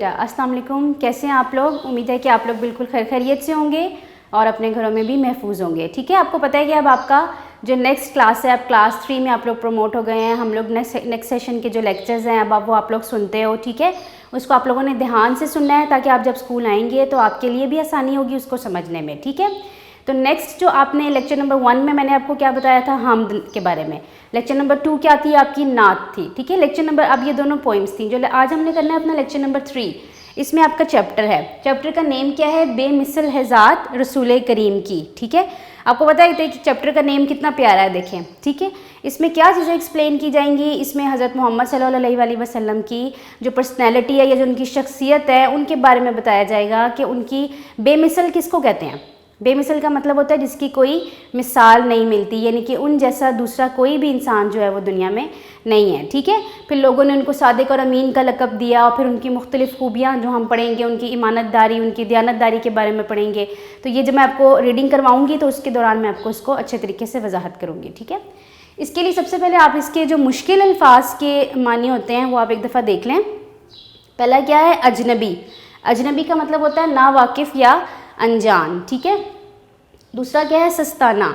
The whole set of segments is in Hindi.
बेटा, अस्सलाम वालेकुम। कैसे हैं आप लोग? उम्मीद है कि आप लोग बिल्कुल खैरियत से होंगे और अपने घरों में भी महफूज होंगे। ठीक है, आपको पता है कि अब आपका जो नेक्स्ट क्लास है, अब क्लास 3 में आप लोग प्रमोट हो गए हैं। हम लोग नेक्स्ट सेशन के जो लेक्चर्स हैं अब वो आप लोग सुनते हो। ठीक है, उसको आप लोगों ने ध्यान से सुनना है ताकि आप जब स्कूल आएंगे तो आपके लिए भी आसानी होगी उसको समझने में। ठीक है, तो नेक्स्ट जो आपने लेक्चर नंबर 1 में मैंने आपको क्या बताया था, हामद के बारे में। लेक्चर नंबर 2 क्या थी, आपकी नात थी। ठीक है, लेक्चर नंबर, अब ये दोनों पोइम्स थी। जो आज हमने करना है अपना लेक्चर नंबर 3, इसमें आपका चैप्टर है। चैप्टर का नेम क्या है, बेमिसल है ज़ात रसूल करीम की। ठीक है, आपको पता है कि चैप्टर का नेम कितना प्यारा है, देखें। ठीक है, इसमें क्या चीज़ें एक्सप्लेन की जाएंगी, इसमें हज़रत मोहम्मद सल्लल्लाहु अलैहि वसल्लम की जो पर्सनैलिटी है या जो उनकी शख्सियत है उनके बारे में बताया जाएगा कि उनकी बेमिसल किसको कहते हैं। बेमिसल का मतलब होता है जिसकी कोई मिसाल नहीं मिलती, यानी कि उन जैसा दूसरा कोई भी इंसान जो है वो दुनिया में नहीं है। ठीक है, फिर लोगों ने उनको सादिक और अमीन का लक़ब दिया और फिर उनकी मुख्तलिफ़ खूबियाँ जो हम पढ़ेंगे, उनकी ईमानतदारी, उनकी दयानतदारी के बारे में पढ़ेंगे। तो ये जब मैं आपको रीडिंग करवाऊँगी तो उसके दौरान मैं आपको इसको अच्छे तरीके से वजाहत करूँगी। ठीक है, इसके लिए सबसे पहले आप इसके जो मुश्किल अल्फाज के मानी होते हैं वो आप एक दफ़ा देख लें। पहला क्या है, अजनबी। अजनबी का मतलब होता है नावाकिफ़ या अनजान। ठीक है, दूसरा क्या है, सस्ताना।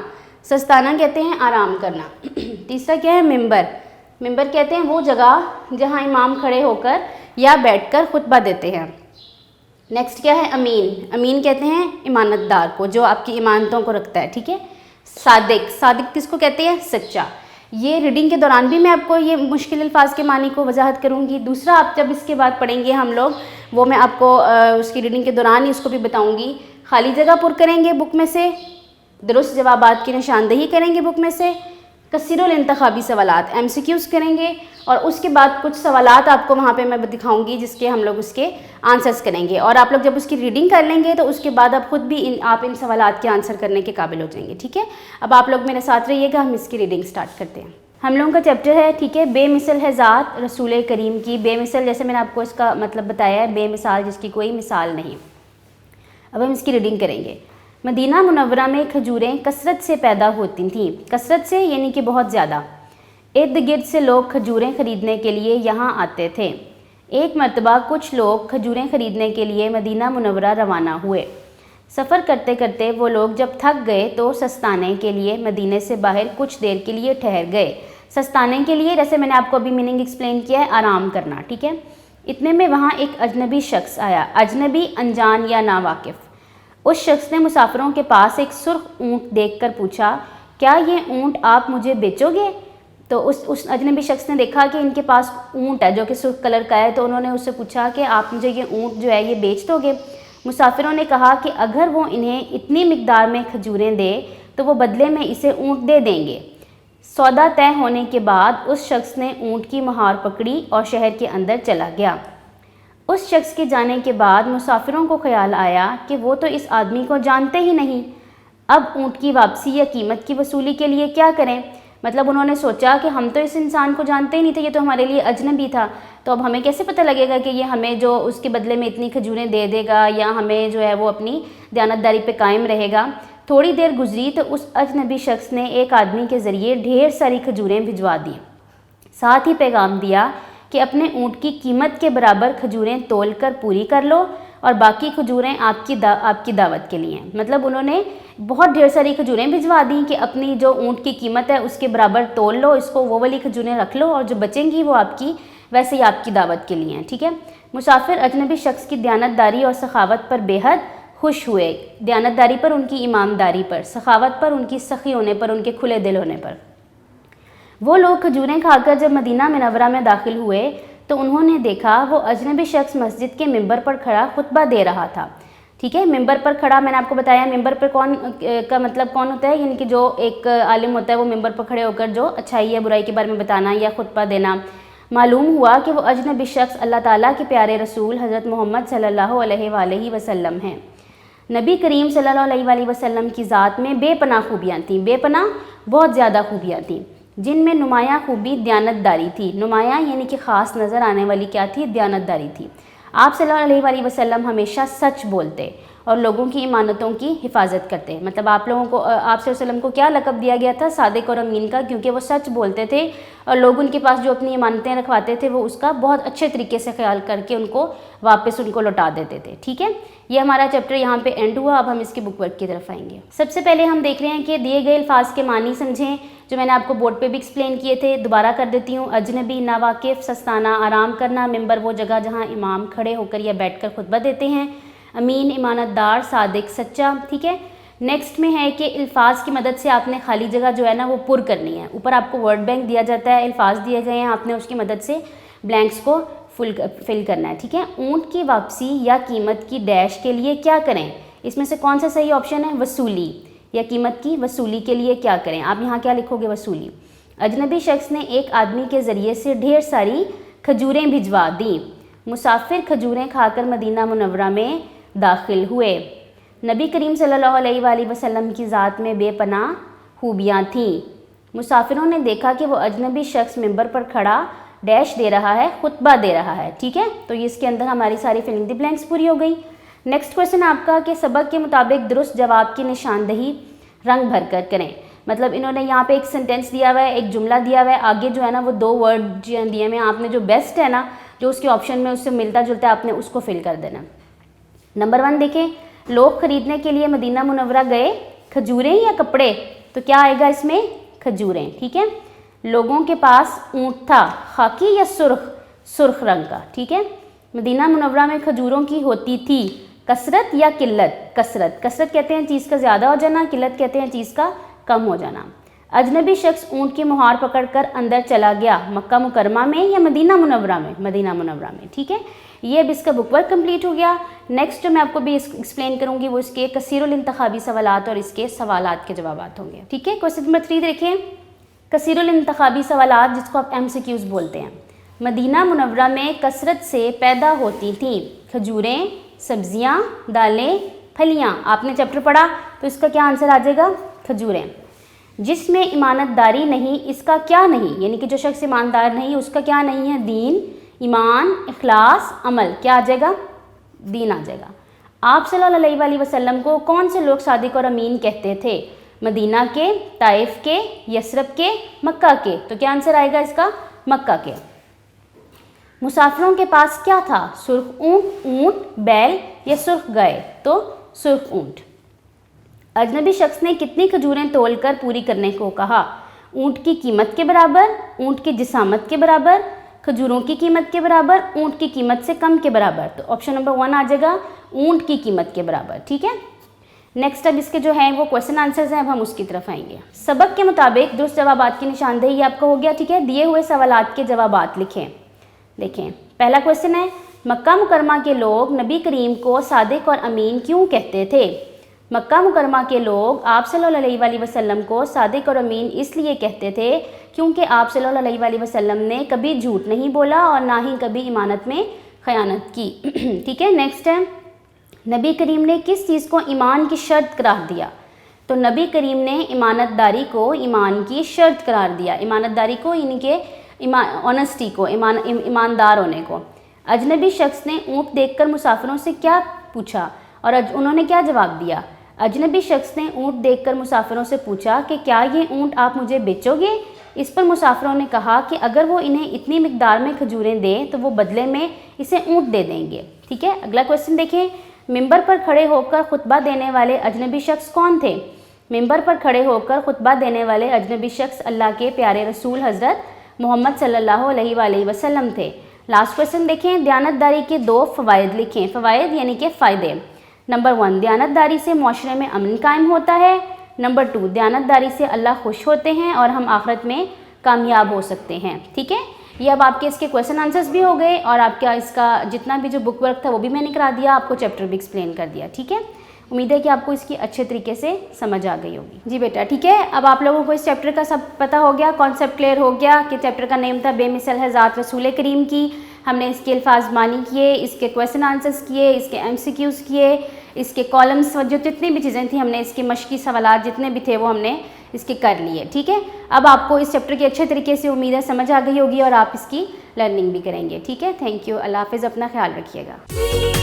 सस्ताना कहते हैं आराम करना। तीसरा क्या है, मिंबर। मिंबर कहते हैं वो जगह जहाँ इमाम खड़े होकर या बैठकर खुतबा देते हैं। नेक्स्ट क्या है, अमीन। अमीन कहते हैं ईमानतदार को, जो आपकी ईमानतों को रखता है। ठीक है, सादिक। सादिक किसको कहते हैं, सच्चा। ये रीडिंग के दौरान भी मैं आपको ये मुश्किल अल्फाज के मानी को वजाहत करूँगी। दूसरा आप जब इसके बाद पढ़ेंगे हम लोग, वो मैं आपको उसकी रीडिंग के दौरान ही उसको भी बताऊँगी। खाली जगह पुर करेंगे बुक में से, दुरुस्त जवाबात की निशानदही करेंगे बुक में से, कसीरुल इंतखाबी सवालात MCQs करेंगे और उसके बाद कुछ सवालात आपको वहाँ पे मैं दिखाऊंगी जिसके हम लोग उसके आंसर्स करेंगे। और आप लोग जब उसकी रीडिंग कर लेंगे तो उसके बाद आप खुद भी इन सवालात के आंसर करने के काबिल हो जाएंगे। ठीक है, अब आप लोग मेरे साथ रहिएगा, हम इसकी रीडिंग स्टार्ट करते हैं। हम लोगों का चैप्टर है, ठीक है, बेमिसल है ज़ात रसूल करीम की। बेमिसल जैसे मैंने आपको इसका मतलब बताया है, बेमिसाल, जिसकी कोई मिसाल नहीं। अब हम इसकी रीडिंग करेंगे। मदीना मुनव्वरा में खजूरें कसरत से पैदा होती थीं। कसरत से यानी कि बहुत ज़्यादा। इर्द गिर्द से लोग खजूरें ख़रीदने के लिए यहाँ आते थे। एक मरतबा कुछ लोग खजूरें ख़रीदने के लिए मदीना मुनव्वरा रवाना हुए। सफ़र करते करते वो लोग जब थक गए तो सस्ताने के लिए मदीने से बाहर कुछ देर के लिए ठहर गए। सस्ताने के लिए, जैसे मैंने आपको अभी मीनिंग एक्सप्लेन किया है, आराम करना। ठीक है, इतने में वहाँ एक अजनबी शख्स आया। अजनबी, अनजान या नावाकिफ़। उस शख्स ने मुसाफिरों के पास एक सुर्ख ऊँट देखकर पूछा, क्या ये ऊँट आप मुझे बेचोगे? तो उस अजनबी शख्स ने देखा कि इनके पास ऊँट है जो कि सुर्ख कलर का है, तो उन्होंने उससे पूछा कि आप मुझे ये ऊँट जो है ये बेच दोगे? मुसाफिरों ने कहा कि अगर वो इन्हें इतनी मिकदार में खजूरें दे तो वो बदले में इसे ऊँट दे देंगे। सौदा तय होने के बाद उस शख्स ने ऊँट की मुहार पकड़ी और शहर के अंदर चला गया। उस शख्स के जाने के बाद मुसाफिरों को ख्याल आया कि वो तो इस आदमी को जानते ही नहीं। अब ऊँट की वापसी या कीमत की वसूली के लिए क्या करें? मतलब उन्होंने सोचा कि हम तो इस इंसान को जानते ही नहीं थे, ये तो हमारे लिए अजनबी था, तो अब हमें कैसे पता लगेगा कि ये हमें जो उसके बदले में इतनी खजूरें दे देगा या हमें जो है वो अपनी दयानतदारी पे कायम रहेगा। थोड़ी देर गुजरी तो उस अजनबी शख्स ने एक आदमी के ज़रिए ढेर सारी खजूरें भिजवा दी। साथ ही पैगाम दिया कि अपने ऊँट की कीमत के बराबर खजूरें तोल कर पूरी कर लो और बाकी खजूरें आपकी दावत के लिए। मतलब उन्होंने बहुत ढेर सारी खजूरें भिजवा दी कि अपनी जो ऊँट की कीमत है उसके बराबर तोल लो, इसको वो वाली खजूरें रख लो और जो बचेंगी वो आपकी वैसे ही आपकी दावत के लिए हैं। ठीक है, मुसाफिर अजनबी शख्स की दयानतदारी और सखावत पर बेहद खुश हुए। दयानतदारी पर, उनकी ईमानदारी पर, सखावत पर, उनकी सखी होने पर, उनके खुले दिल होने पर। वो लोग खजूरें खाकर जब मदीना मुनव्वरा में दाखिल हुए तो उन्होंने देखा वो अजनबी शख्स मस्जिद के मिंबर पर खड़ा खुतबा दे रहा था। ठीक है, मिंबर पर खड़ा, मैंने आपको बताया मिंबर पर कौन का मतलब कौन होता है, यानी कि जो एक आलिम होता है वो मिंबर पर खड़े होकर जो अच्छाई या बुराई के बारे में बताना या खुतबा देना। मालूम हुआ कि वो अजनबी शख्स अल्लाह ताला के प्यारे रसूल हज़रत मोहम्मद सल्लल्लाहु अलैहि वसल्लम हैं। नबी करीम सल्लल्लाहु अलैहि वसल्लम की ज़ात में बेपनाह खूबियाँ थीं। बेपनाह बहुत ज़्यादा खूबियाँ थीं, जिनमें नुमायाँ खूबी दयानतदारी थी। नुमायाँ यानी कि ख़ास नज़र आने वाली क्या थी, दयानतदारी थी। आप सल्लल्लाहु अलैहि वसल्लम हमेशा सच बोलते और लोगों की इमानतों की हिफाजत करते हैं। मतलब आप लोगों को, आप सल्लल्लाहु अलैहि वसल्लम को क्या लक़ब दिया गया था? सादिक और अमीन का, क्योंकि वो सच बोलते थे और लोग उनके पास जो अपनी इमानतें रखवाते थे वो उसका बहुत अच्छे तरीके से ख्याल करके उनको वापस उनको लौटा देते थे। ठीक है, ये हमारा चैप्टर यहाँ पे एंड हुआ। अब हम इसके बुक वर्क की तरफ आएंगे। सबसे पहले हम देख रहे हैं कि दिए गए अल्फाज के मानी समझें, जो मैंने आपको बोर्ड पे भी एक्सप्लेन किए थे। दोबारा कर देती हूँ। अजनबी, नावाकिफ़, सस्ताना, आराम करना। मिंबर वो जगह जहाँ इमाम खड़े होकर या बैठकर खुतबा देते हैं। अमीन ईमानतदार, सादिक सच्चा। ठीक है, नेक्स्ट में है कि अल्फाज की मदद से आपने खाली जगह जो है ना वो पुर करनी है। ऊपर आपको वर्ड बैंक दिया जाता है, अल्फाज दिए गए हैं, आपने उसकी मदद से ब्लैंक्स को फिल करना है। ठीक है, ऊँट की वापसी या कीमत की डैश के लिए क्या करें? इसमें से कौन सा सही ऑप्शन है? वसूली, या कीमत की वसूली के लिए क्या करें? आप यहाँ क्या लिखोगे? वसूली। अजनबी शख्स ने एक आदमी के ज़रिए से ढेर सारी खजूरें भिजवा दी। मुसाफिर खजूरें खाकर मदीना मुनव्वरा में दाखिल हुए। नबी करीम सल्लल्लाहु अलैहि वसल्लम की ज़ात में बेपनाह खूबियाँ थीं। मुसाफिरों ने देखा कि वो अजनबी शख्स मिंबर पर खड़ा डैश दे रहा है, खुतबा दे रहा है। ठीक है, तो इसके अंदर हमारी सारी फिलिंग द ब्लैंक्स पूरी हो गई। नेक्स्ट क्वेश्चन आपका कि सबक के मुताबिक दुरुस्त जवाब की निशानदही रंग भर कर करें। मतलब इन्होंने यहाँ पे एक सेंटेंस दिया हुआ है, एक जुमला दिया हुआ है, आगे जो है ना वो दो वर्ड दिए हुए हैं। आपने जो बेस्ट है ना, जो उसके ऑप्शन में उससे मिलता जुलता है, आपने उसको फिल कर देना। नंबर 1 देखें, लोग खरीदने के लिए मदीना मुनव्वरा गए, खजूरें या कपड़े? तो क्या आएगा इसमें? खजूरें। ठीक है, लोगों के पास ऊँट था, खाकी या सुर्ख रंग का? ठीक है, मदीना मुनव्वरा में खजूरों की होती थी कसरत या किल्लत? कसरत। कसरत कहते हैं चीज़ का ज़्यादा हो जाना, किल्लत कहते हैं चीज़ का कम हो जाना। अजनबी शख्स ऊँट की मुहार पकड़कर अंदर चला गया, मक्का मुकरमा में या मदीना मुनव्वरा में? मदीना मुनव्वरा में। ठीक है, ये अब इसका बुक वर्क कंप्लीट हो गया। नेक्स्ट जो मैं आपको भी एक्सप्लेन करूँगी वो इसके कसीरुल इंतखाबी सवालात और इसके सवालात के जवाबात होंगे। ठीक है, क्वेश्चन नंबर 3 देखें, कसीरुल इंतखाबी सवालात, जिसको आप MCQs बोलते हैं। मदीना मुनव्वरा में कसरत से पैदा होती थी खजूरें, सब्जियां, दालें, फलियां। आपने चैप्टर पढ़ा तो इसका क्या आंसर आ जाएगा? खजूरें। जिसमें ईमानतदारी नहीं, इसका क्या नहीं? यानी कि जो शख्स ईमानदार नहीं उसका क्या नहीं है? दीन, ईमान, इखलास, अमल। क्या आ जाएगा? दीन आ जाएगा। आप सल्लल्लाहु अलैहि वसल्लम को कौन से लोग सादिक और अमीन कहते थे? मदीना के, ताइफ के, यसरब के, मक्का के? तो क्या आंसर आएगा इसका? मक्का के। मुसाफिरों के पास क्या था? सुर्ख ऊँट, बैल या सुर्ख गाय? तो सुर्ख ऊँट। अजनबी शख्स ने कितनी खजूरें तोलकर पूरी करने को कहा? ऊँट की कीमत के बराबर, ऊँट की जिसामत के बराबर, खजूरों की कीमत के बराबर, ऊँट की कीमत से कम के बराबर? तो ऑप्शन नंबर 1 आ जाएगा, ऊँट की कीमत के बराबर। ठीक है, नेक्स्ट अब इसके जो है वो क्वेश्चन आंसर्स हैं, अब हम उसकी तरफ आएंगे। सबक के मुताबिक दुरुस्त जवाबात की निशानदेही आपका हो गया। ठीक है, दिए हुए सवालात के जवाबात लिखें। देखें, पहला क्वेश्चन है, मक्का मुकरमा के लोग नबी करीम को सादिक और अमीन क्यों कहते थे? मक्का मुकरमा के लोग आप सल्लल्लाहु अलैहि वसल्लम को सादिक और अमीन इसलिए कहते थे क्योंकि आप सल्लल्लाहु अलैहि वसल्लम ने कभी झूठ नहीं बोला और ना ही कभी इमानत में खयानत की। ठीक है, नेक्स्ट है, नबी करीम ने किस चीज़ को ईमान की शर्त करार दिया? तो नबी करीम ने ईमानतदारी को ईमान की शर्त करार दिया। ईमानतदारी को यानी कि ऑनेस्टी को, ईमानदार होने को। अजनबी शख्स ने ऊँट देखकर मुसाफिरों से क्या पूछा और उन्होंने क्या जवाब दिया? अजनबी शख्स ने ऊँट देखकर मुसाफिरों से पूछा कि क्या ये ऊँट आप मुझे बेचोगे? इस पर मुसाफिरों ने कहा कि अगर वो इन्हें इतनी मिकदार में खजूरें दें तो वो बदले में इसे ऊँट दे देंगे। ठीक है, अगला क्वेश्चन देखें, मिंबर पर खड़े होकर खुतबा देने वाले अजनबी शख्स कौन थे? मिंबर पर खड़े होकर खुतबा देने वाले अजनबी शख्स अल्लाह के प्यारे रसूल हज़रत मोहम्मद सल्लल्लाहु अलैहि वसल्लम थे। लास्ट क्वेश्चन देखें, दयानतदारी के 2 फ़वाइद लिखें। फ़वाइद यानी कि फ़ायदे। नंबर 1, दयानतदारी से माशरे में अमन कायम होता है। नंबर 2, दयानतदारी से अल्लाह खुश होते हैं और हम आखिरत में कामयाब हो सकते हैं। ठीक है, ये अब आपके इसके क्वेश्चन आंसर्स भी हो गए और आपका इसका जितना भी जो बुक वर्क था वो भी मैंने करा दिया, आपको चैप्टर भी एक्सप्लेन कर दिया। ठीक है, उम्मीद है कि आपको इसकी अच्छे तरीके से समझ आ गई होगी। जी बेटा, ठीक है, अब आप लोगों को इस चैप्टर का सब पता हो गया, कॉन्सेप्ट क्लियर हो गया कि चैप्टर का नेम था बेमिसल है ज़ात रसूल करीम की। हमने इसके अल्फाज मानी किए, इसके क्वेश्चन आंसर्स किए, इसके MCQs किए, इसके कॉलम्स जो जितनी भी चीज़ें थी हमने इसके मशकी सवालात जितने भी थे वो हमने इसके कर लिए। ठीक है, अब आपको इस चैप्टर की अच्छे तरीके से उम्मीद है समझ आ गई होगी और आप इसकी लर्निंग भी करेंगे। ठीक है, थैंक यू, अल्लाह हाफ़िज़, अपना ख्याल रखिएगा।